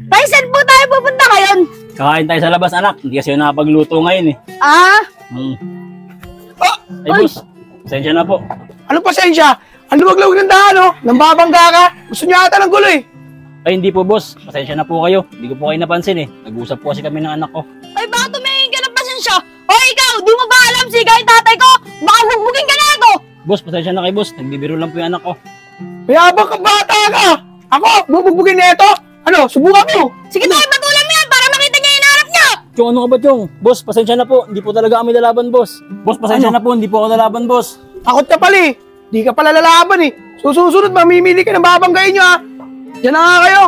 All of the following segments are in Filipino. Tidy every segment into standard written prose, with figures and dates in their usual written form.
Tay, saan po tayo pupunta ngayon? Kakain tayo sa labas, anak. Hindi kasi nakapagluto ngayon eh. Ay, boss. Pasensya na po. Ano pasensya? Ang luwag-luwag ng daan, oh. Nambabangga ka. Gusto niya ata ng gulo, eh. Ay, hindi po, boss. Pasensya na po kayo. Hindi ko po kayo napansin eh. Nag-usap po kasi kami ng anak ko. Ay, bakit tumingin ka ng pasensya? O ikaw, di mo ba alam siga yung tatay ko? Baka bugbugin ka na ako! Boss, pasensya na kayo, boss. Nagbibiro lang po yung anak ko. Mayabang ka bata ka. Ako, bubugbugin na ito. Ano, subukan mo. Sige tayo, patulan mo yan para makita niya yung hinahanap niya! Chong, ano ka ba, Chong? Boss, pasensya na po. Hindi po talaga kami lalaban, boss. Boss, pasensya na po. Hindi po ako lalaban, boss. Takot ka pala, eh. Di ka pala lalaban, eh. Susunod, mamimili ka ng babanggain nyo, ha. Yan na nga kayo.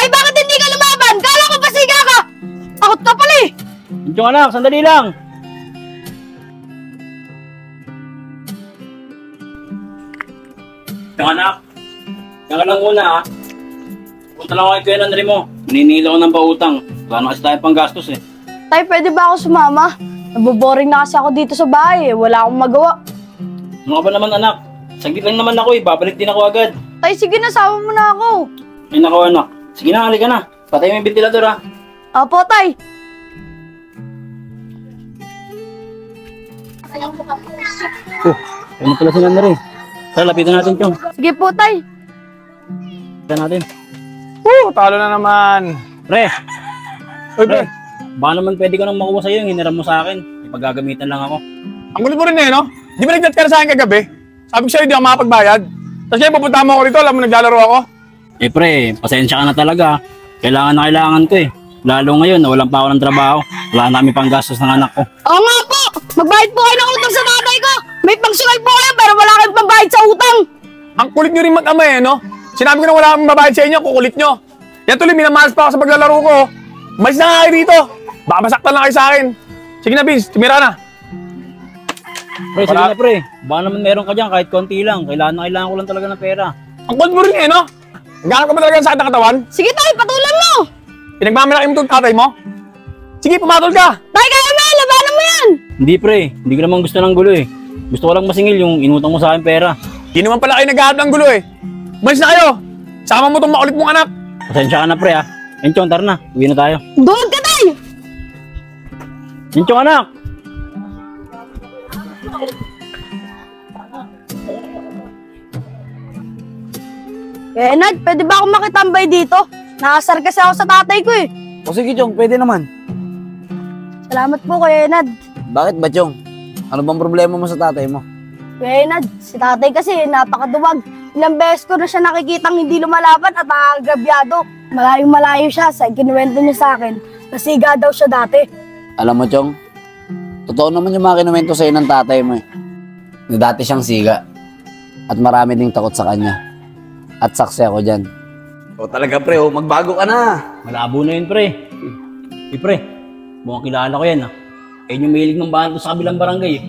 Ay, bakit hindi ka lumaban? Kala ko pasiga ka! Takot ka pala eh! Chong, anak, sandali lang. Chong, anak. Yan ka lang muna, ha. Punta lang ako kay Kuya Andre mo. Maninila ko ng pautang. Wala na kasi tayo pang gastos, eh. Tay, pwede ba ako sumama? Naboboring na kasi ako dito sa bahay eh. Wala akong magawa. Ano ka ba naman, anak? Saglit lang naman ako, eh. Babalik din ako agad. Tay, sige na, sama mo na ako. Ay, nako, anak. Sige na, halika na. Patay mo yung ventilador, ha. Opo, tay. Oh, ayun pala si Andre. Tara, lapitan natin, Chong. Sige po, tay. Lapitan natin. Talo na naman. Pre! Uy, pre. Baka naman pwede ko nang makuha sa'yo yung hiniram mo sa akin. Ipagagamitan lang ako. Ang kulit mo rin, eh, no? Di ba nag-chat ka na sa akin kagabi? Sabi ko sa'yo, di ako makapagbayad. Tapos ngayon, pupunta mo ako rito, alam mo, naglalaro ako. Eh, pre, pasensya ka na talaga. Kailangan na kailangan ko, eh. Lalo ngayon, nawalan pa ako ng trabaho. Wala na kami pang gastos ng anak ko. Oo nga po! Magbayad po kayo ng utang sa tatay ko! May pangsungal po kayo pero wala kayong pambayad sa utang! Ang kulit nyo rin mag-ama, eh, no? Sinabi ko na wala akong mabayad sa inyo, kukulit nyo. Yan tuloy, minamalas pa ako sa paglalaro ko. Malis na nga kayo dito. Baka masaktan lang kayo sa akin. Sige na, Vince, tumira na. Pre, sige na, pre. Baka naman meron ka dyan kahit konti lang. Kailangan ko lang talaga ng pera. Ang kulit mo rin, eh, no? Naghanap ka ba talaga ng sakit ng katawan? Sige tay, patulan mo! Pinagmamalaki mo itong tatay mo? Sige, pumatol ka! Tay, kaya mo yan! Labanan mo yan! Hindi, pre. Hindi ko naman gusto ng gulo, eh. Gusto ko lang masingil yung inutang mo sa akin pera. Di naman pala kayo naghahanap ng gulo, eh. Malis na kayo! Sama mo itong makulit mong anak! Pasensya ka na, pre, ha. Enchong, tara na. Uwi na tayo. Duwag ka tay! Enchong, anak! Eh, Nad, pwede ba ako makitambay dito? Nakasar kasi ako sa tatay ko eh. O sige, Chong, pwede naman. Salamat po Kuya Nad. Bakit ba, Chong? Ano bang problema mo sa tatay mo? Kuya Nad, si tatay kasi napakaduwag. Ilang beses ko na siya nakikitang hindi lumalaban at nakagabyado. Malayong-malayo siya sa kinuwento niya sa akin. Nasiga daw siya dati. Alam mo, Chong, totoo naman yung mga kinuwento sa'yo ng tatay mo, eh. Na dati siyang siga. At marami ding takot sa kanya. At saksi ako dyan. O talaga pre, magbago ka na. Malabo na yun, pre. Eh, pre. Mukhang kilala ko yan, ha. Ayun yung mahilig ng bahan ko sa kabilang barangay, eh.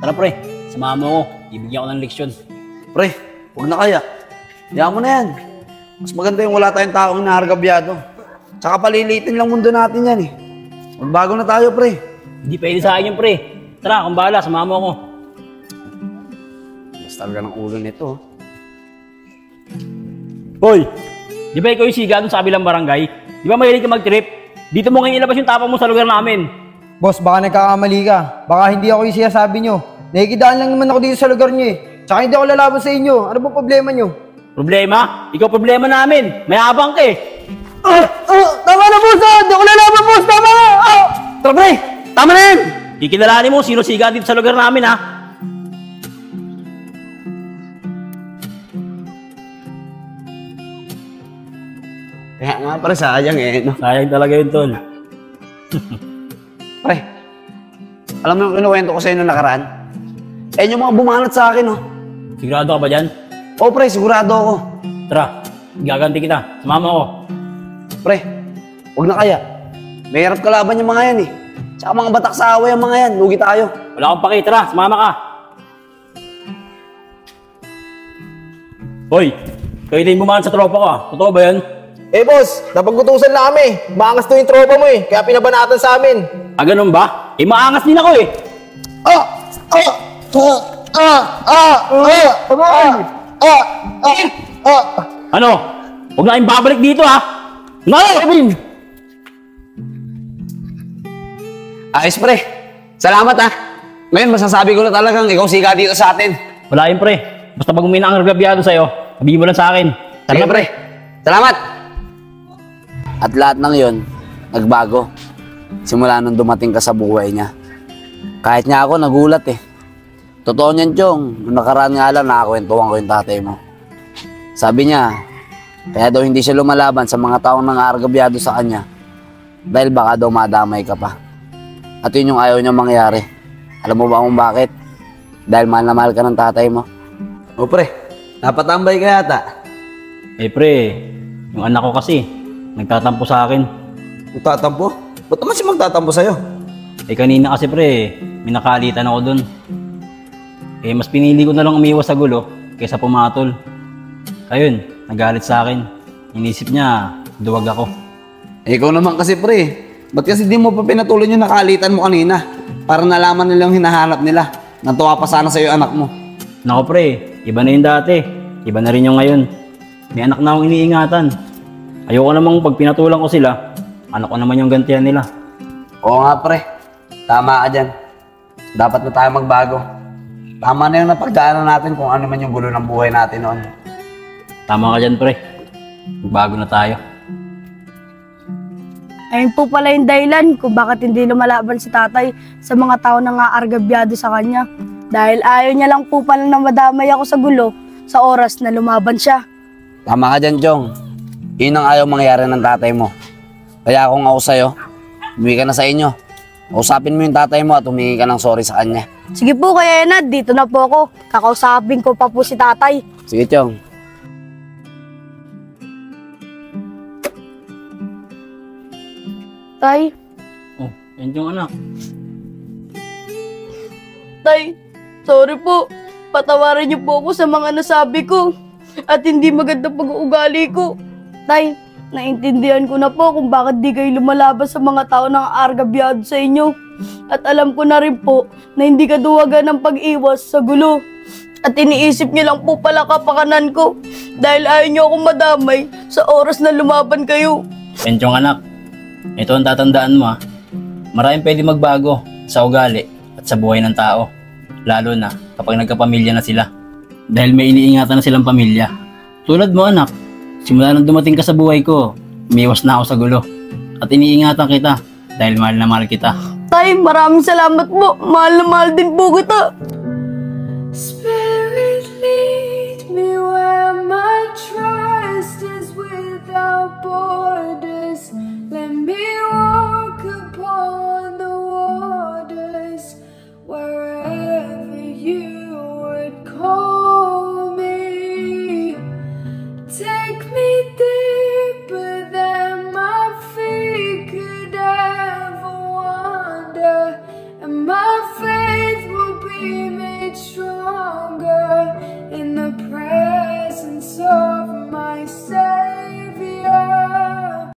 Tara, pre. Samahan mo ako. Ibigyan ko ng leksyon. Pre, huwag na kaya. Hayaan mo na yan. Mas maganda yung wala tayong taong nahargabyado. Tsaka palilitin lang mundo natin yan, eh. Magbago na tayo, pre. Hindi pwede sa akin yun, pre. Tara, kung bahala, samahan mo ako. Mas talaga ng ulo nito. Hoy! Di ba ikaw yung siga dun sa kabilang barangay? Di ba mahilig ka mag-trip? Dito mo ngayon ilabas yung tapang mo sa lugar namin. Boss, baka nagkakamali ka. Baka hindi ako yung sinasabi nyo. Nakikidaan lang naman ako dito sa lugar nyo eh. Tsaka hindi ako lalaban sa inyo. Ano ba problema nyo? Problema? Ikaw problema namin. May habang ka eh. Tama na boss! Hindi ako lalaban boss! Tama na! Tara pre! Tama na yan! Kikilalanin mo sino siga dito sa lugar namin ha. Kaya nga pre, sayang eh. No? Sayang talaga yun, tol. Pre, alam mo yung kinuwento ko sa'yo nung nakaraan? Eh, yung mga bumanat sa akin, oh. Sigurado ka ba dyan? Oh, pre, sigurado ako. Tara, gaganti kita. Sumama ako. Pre, huwag na kaya. May hirap kalaban yung mga yan, eh. Tsaka mga batak sa away ang mga yan. Lugi tayo. Wala akong paki. Tara, sumama ka. Hoy, kayo din bumanat sa tropa ko ah. Totoo ba yan? Eh boss, napag-utusan na kami. Maangas to yung tropa mo eh. Kaya pinabanatan sa amin. Ah, ganun ba? Eh, maangas din ako eh. Tama! Ano? Huwag na kayong babalik dito ha! No! Ayos pre, salamat ah. Ngayon masasabi ko na talagang ikaw siga dito sa atin. Wala yun pre. Basta pag umina ang regabyado sa'yo, sabihin mo lang sa akin. Tara Sige na, pre, salamat. At lahat ng yon nagbago. Simula nung dumating ka sa buhay niya. Kahit nga ako, nagulat eh. Totoo niyan, Chong. Nung nakaraan nga lang, nakakwentuhan ko yung tatay mo. Sabi niya, kaya daw hindi siya lumalaban sa mga taong nangaargabyado sa kanya. Dahil baka daw madamay ka pa. At yun yung ayaw niya mangyari. Alam mo ba kung bakit? Dahil mahal na mahal ka ng tatay mo. O pre, napatambay ka yata. Eh pre, yung anak ko kasi, nagtatampo sa akin. Magtatampo? Ba't naman siya magtatampo sa'yo? Eh kanina kasi pre, may nakalitan ako dun. Eh mas pinili ko na lang umiwas sa gulo kaysa pumatol. Ayun, nagalit sa akin. Inisip niya, duwag ako. Eh, ikaw naman kasi pre, ba't kasi di mo pa pinatuloy yung nakalitan mo kanina? Para nalaman nila yung hinahanap nila. Natuwa pa sana sa'yo anak mo. Nako pre, iba na yung dati. Iba na rin yung ngayon. May anak na akong iniingatan. Ayoko namang pag pinatulang ko sila, anak ko naman yung gantihan nila. Oo nga pre, tama ka dyan. Dapat na tayo magbago. Tama na yung napagdaanan natin kung ano man yung gulo ng buhay natin noon. Tama ka dyan pre. Magbago na tayo. Ayun po pala yung dahilan kung bakit hindi lumalaban si tatay sa mga tao na aargabyado sa kanya. Dahil ayaw niya lang po pala na madamay ako sa gulo sa oras na lumaban siya. Tama ka dyan, Chong. Yun ang ayaw mangyari ng tatay mo. Kaya kung ako sa'yo, umuwi ka na sa inyo. Usapin mo yung tatay mo at humingi ka ng sorry sa kanya. Sige po Kuya Enad, dito na po ako. Kakausapin ko pa po si tatay. Sige, Chong. Tay, Oh, yan yung anak. Tay, sorry po. Patawarin niyo po ako sa mga nasabi ko at hindi maganda pag-uugali ko. Tay, naintindihan ko na po kung bakit di kayo lumalaban sa mga tao na aargabyado sa inyo. At alam ko na rin po na hindi kaduwagan ng pag-iwas sa gulo. At iniisip niyo lang po pala kapakanan ko dahil ayaw niyo akong madamay sa oras na lumaban kayo. Yan yung anak. Ito ang tatandaan mo ha. Maraming pwede magbago sa ugali at sa buhay ng tao. Lalo na kapag nagkapamilya na sila. Dahil may iniingatan na silang pamilya. Tulad mo anak, simula nang dumating ka sa buhay ko, umiwas na ako sa gulo. At iniingatan kita dahil mahal na mahal kita. Tay, maraming salamat po. Mahal na mahal din po kita.